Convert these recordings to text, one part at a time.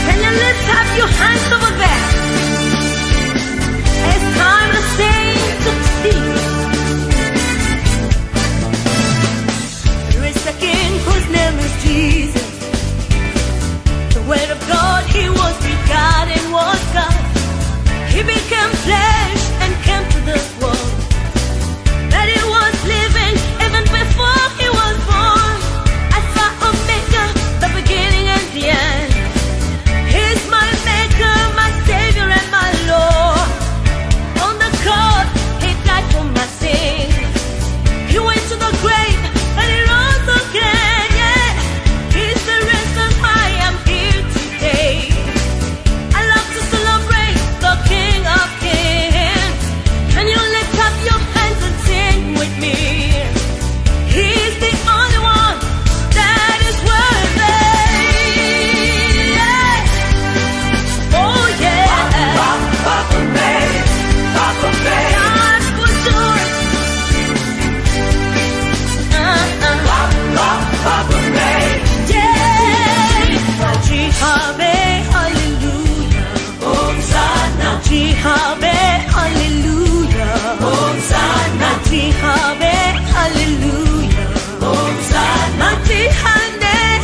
Can you lift up your hands over there? It's time to sing to peace. There is a king whose name is Jesus. The word of God, he was with God and was God. He became flesh and came to this world. That he was living even before he was born. Alpha, Omega, the beginning and the end. He's my maker, my savior and my Lord. On the cross, he died for my sins. He went to the grave and he rose again, yeah. He's the reason why I'm here today. I love to celebrate the King of Kings. Can you lift up your hands and sing with me? He's the only one that is worthy. Yeah. Oh yeah. God's for sure. Yeah. Dziha, hallelujah. Hosanna. Dziha, hallelujah. Hosanna. Dziha, hallelujah. Hosanna. Dziha,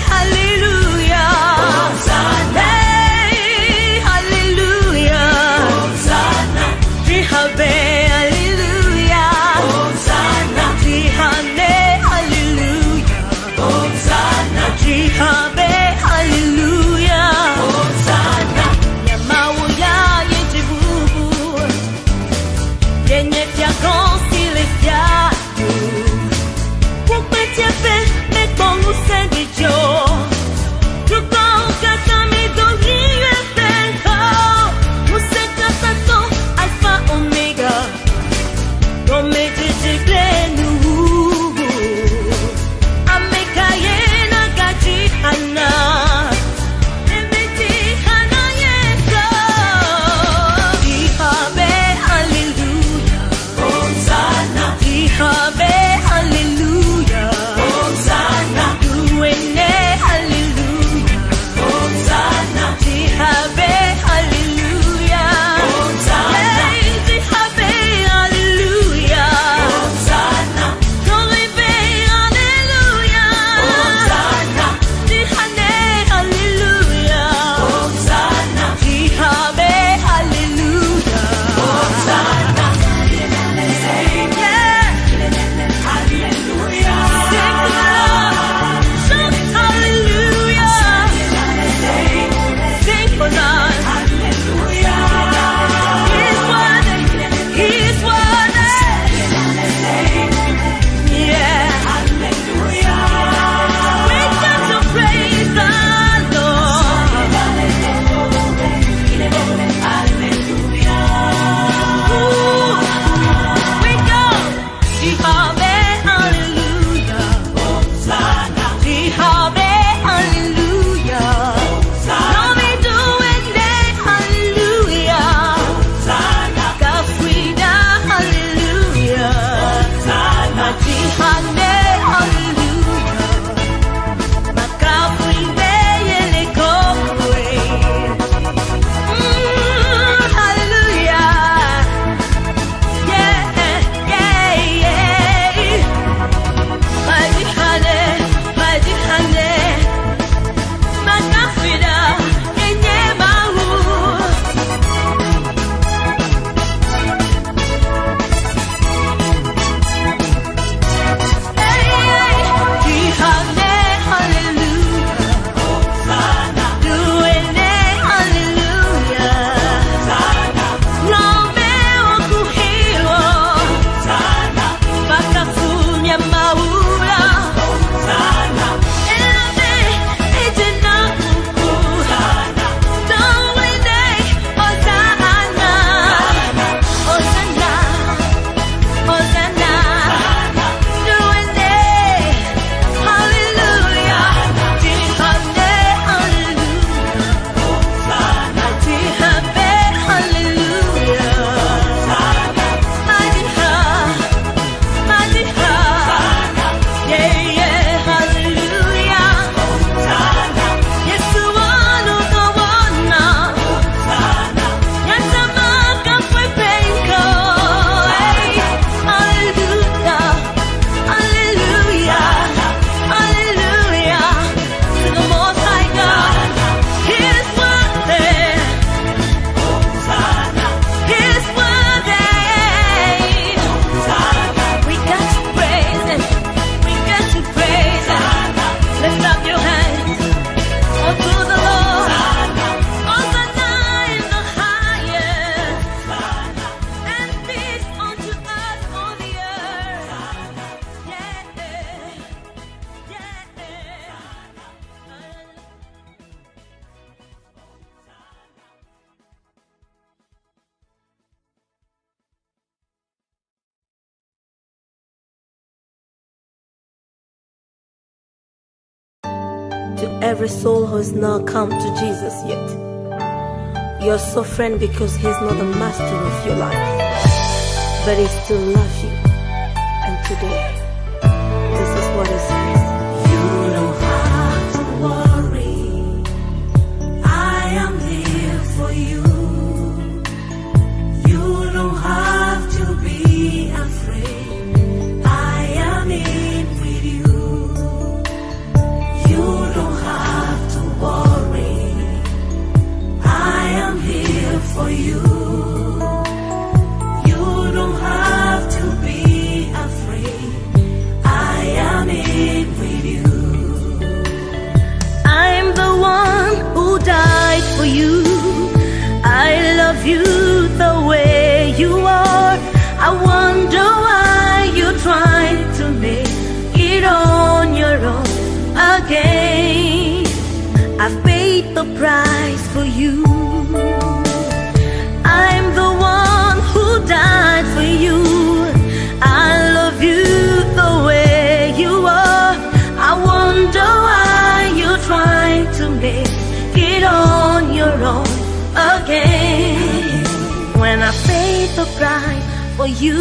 hallelujah. Hosanna. Hey, hallelujah. Hosanna. Dziha, hallelujah. Hosanna. Dziha, hallelujah. Hosanna. Dziha, hallelujah. Hosanna. Yamauya yejibubu. Yenye fiagon silesiaku. Kupetia pe me kongu sendijo. Tuko ukata mi doni yepenko. Museka tato alpha omega. Gome jijiglenu. Ameka yena gaji hana. Emeti hana yeso. Dziha, hallelujah. Hosanna. Dziha, hallelujah. Hosanna. Duene, to every soul who has not come to Jesus yet. You're suffering because He's not the master of your life, but He still loves you. And today, this is what He says. You don't have to worry. I am here for you. You don't have to be afraid. I am in with you. You don't have to worry. I am here for you. You don't have to be afraid. I am in with you. I'm the one who died for you. I love you the way you are. I wonder why you're trying to make it on your own again. I've paid the price for you. I'm the one who died for you. I love you the way you are. I wonder why you're trying to make it on your own again. When I paid the price for you.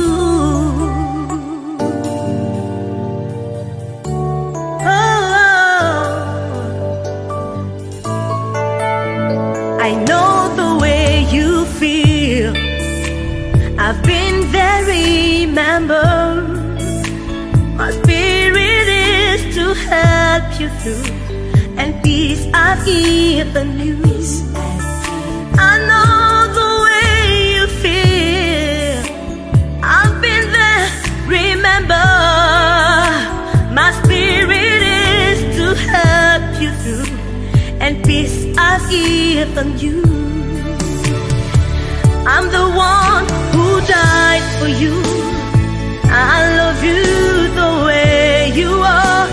I know the way you feel. I've been there, remember. My spirit is to help you through, and peace I've given you. I know the way you feel. I've been there, remember. My spirit is to help you through, and peace I've given you. I'm the one who died for you. I love you the way you are.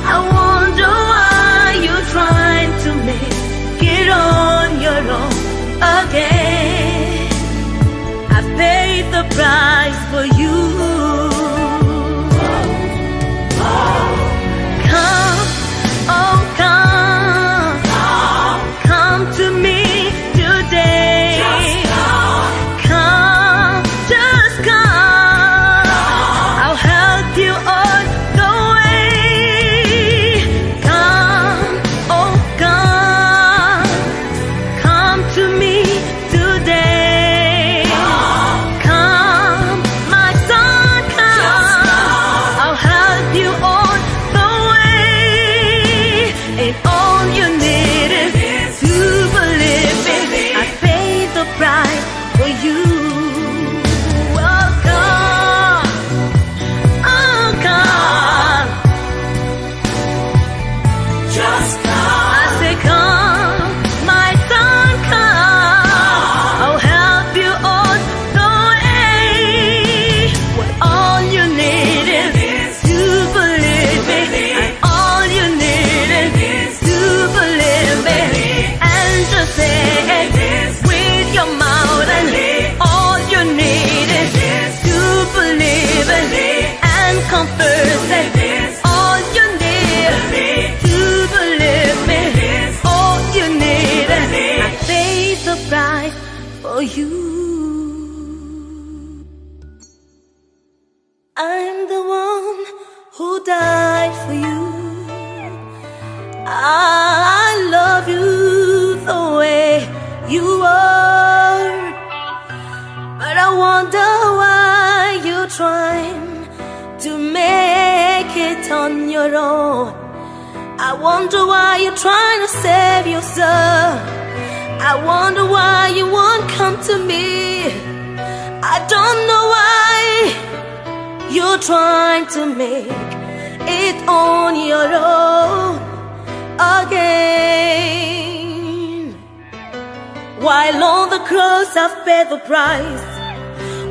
I wonder why you're trying to make it on your own again. I've paid the price for you. Come, oh come. Come to me today. Come, just come. I'll help you on the way. Come, oh come. Come to me today. Come, my son, come. I'll help you on the way. And all you need is to believe it. I paid the price for you. Oh God, oh God, just come. I say come, my son, come. I'll help you on the way. What all you need is to believe it. And all you need is to believe it. And just say it with your mouth. And all you need is to believe it and confess it. All you need to believe it. All you need, I paid the price for you. I'm the one who died for you. I love you the way you are. But I wonder why you're trying to make it on your own. I wonder why you're trying to save yourself. I wonder why you won't come to me. I don't know why you're trying to make it on your own again. While on the cross I've paid the price.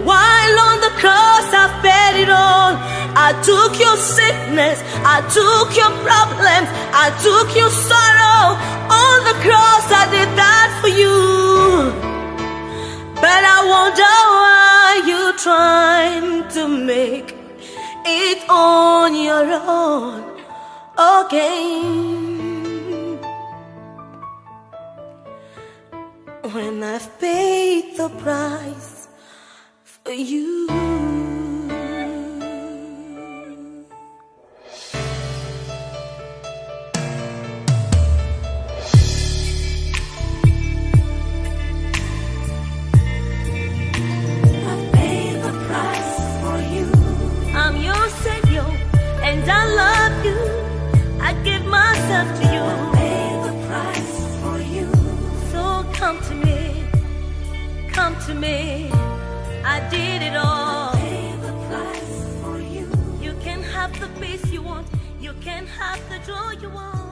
While on the cross I've paid it all. I took your sickness, I took your problems, I took your sorrow. On the cross I did that for you. But I wonder why you're trying to make it on your own again. when I've paid the price for you. I've paid the price for you. I'm your Savior, and I love you. I give myself to you. I paid the price for you. So come to me, come to me. I did it all. I paid the price for you. You can have the peace you want. You can have the joy you want.